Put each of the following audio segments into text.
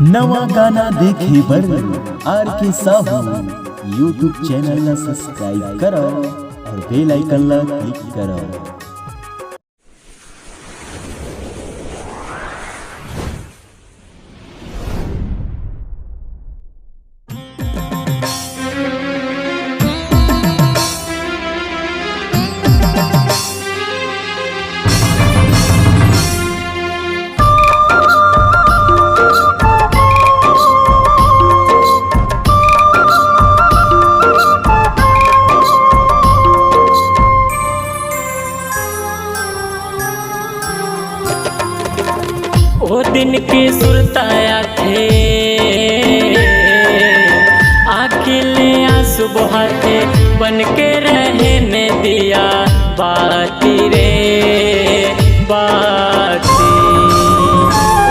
नवा गाना देखे बर आर के साहू यूट्यूब चैनल ला सब्सक्राइब करो और बेल आइकन ला क्लिक करो। वो दिन की सुरताया थे आखिले आंसू बहाते बन के रहने दिया बाती रे बाती।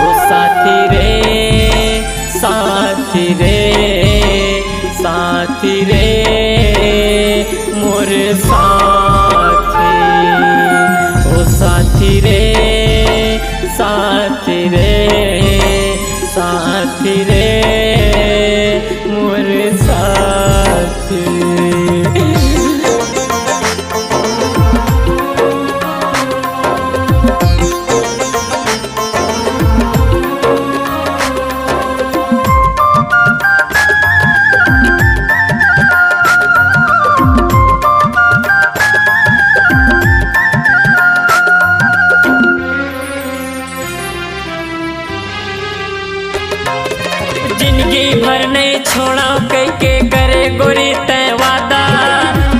ओ साथी रे साथी रे साथी रे मोर साथी। ओ साथी रे साथी रे साथी रे मोर साथी। जिंदगी भर नहीं छोड़ा कह के करे गोरी तय वादा।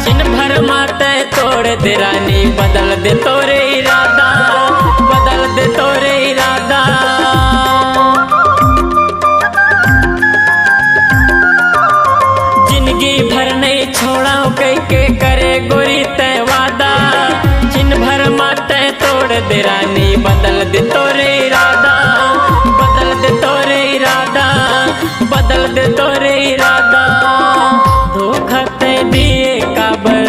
जिन भर माते तोड़ दे रानी बदल दे तोरे इरादा बदल दे तोरे इरादा। जिंदगी भर नहीं छोड़ा कह के करे गोरी तय वादा। जिन भर माते तोड़ दे रानी बदल दे तोरे इरादा बदल दे तोरे इरादा बदल दे तोरे इरादा। धोखा ते दिए काबल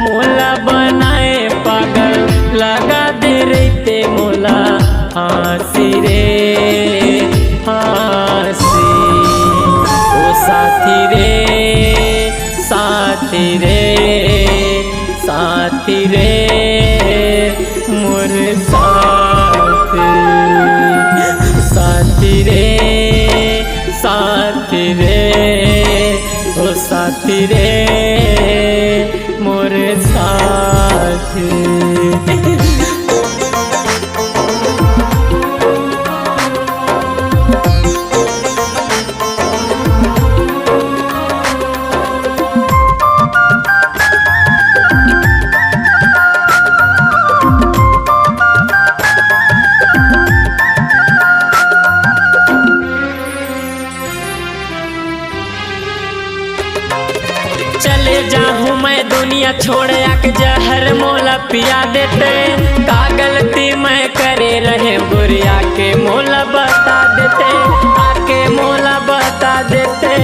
मोला बनाए पागल लगा दे रहते मोला फांसी रे फांसी। ओ साथी रे साथी रे साथी रे मोर साथी। साथी रे साथी रे ओ साथी रे मोर साथी। चले जाऊँ मैं दुनिया छोड़ आके जहर मोला पिया देते। का गलती मैं करे रहे बुरिया के मोला बता देते आके मोला बता देते।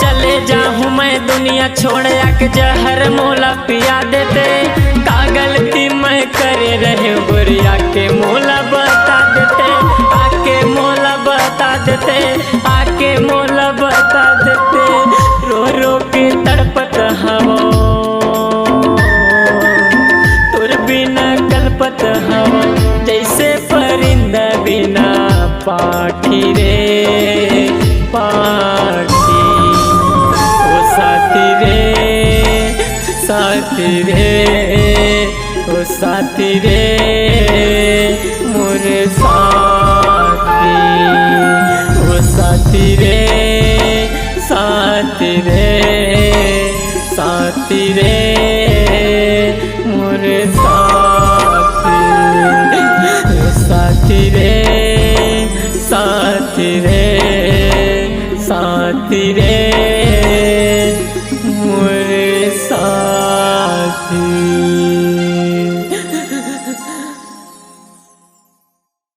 चले जाऊँ मैं दुनिया छोड़ आके जहर मोला पिया देते। का गलती मैं करे रहे बुरिया के मोला बता देते आके मोला बता देते आके मोला बता देते। रो रो के तड़पत हवा तुर बिना कल्पत हवा जैसे परिंदा बिना पाठी रे पाठी। ओ साथी रे साथी रे ओ साथी रे मोर साथी। ओ साथी रे साथी रे साथी रे मोर साथी। ओ साथी रे साथी रे साथी रे